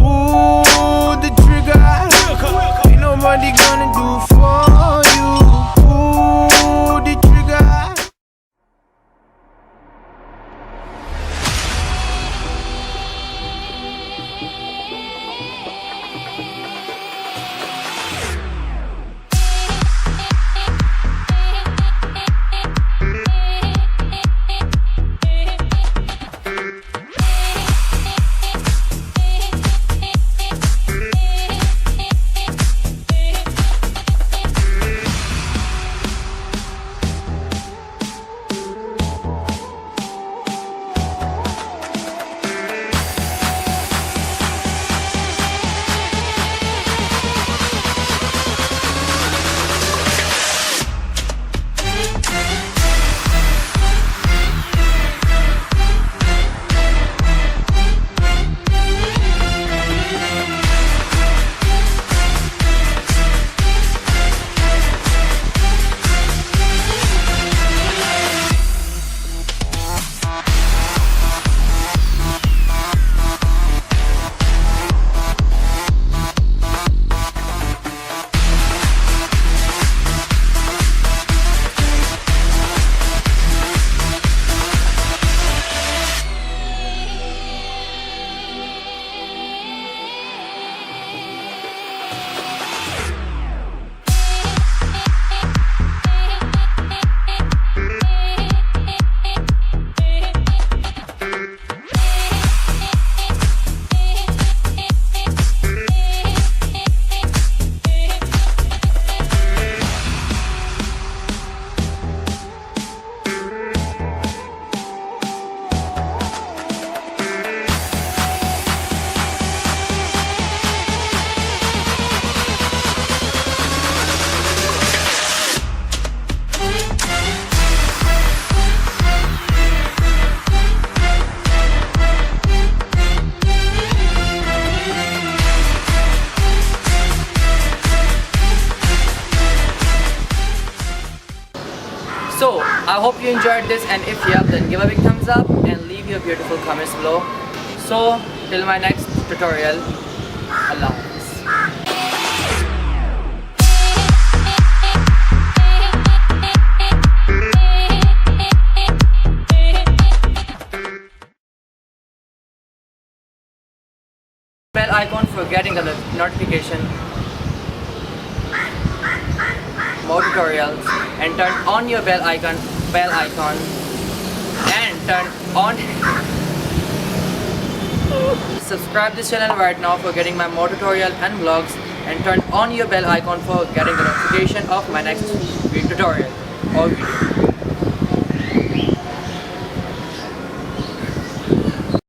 Pull the trigger. Ain't nobody gonna do for you. Pull the trigger. So, I hope you enjoyed this, and if you have, then give a big thumbs up and leave your beautiful comments below. So, till my next tutorial, Allah Hafiz. Bell icon for getting a notification, more tutorials, and turn on your bell icon and turn on subscribe this channel right now for getting my more tutorial and vlogs, and turn on your bell icon for getting the notification of my next tutorial or video.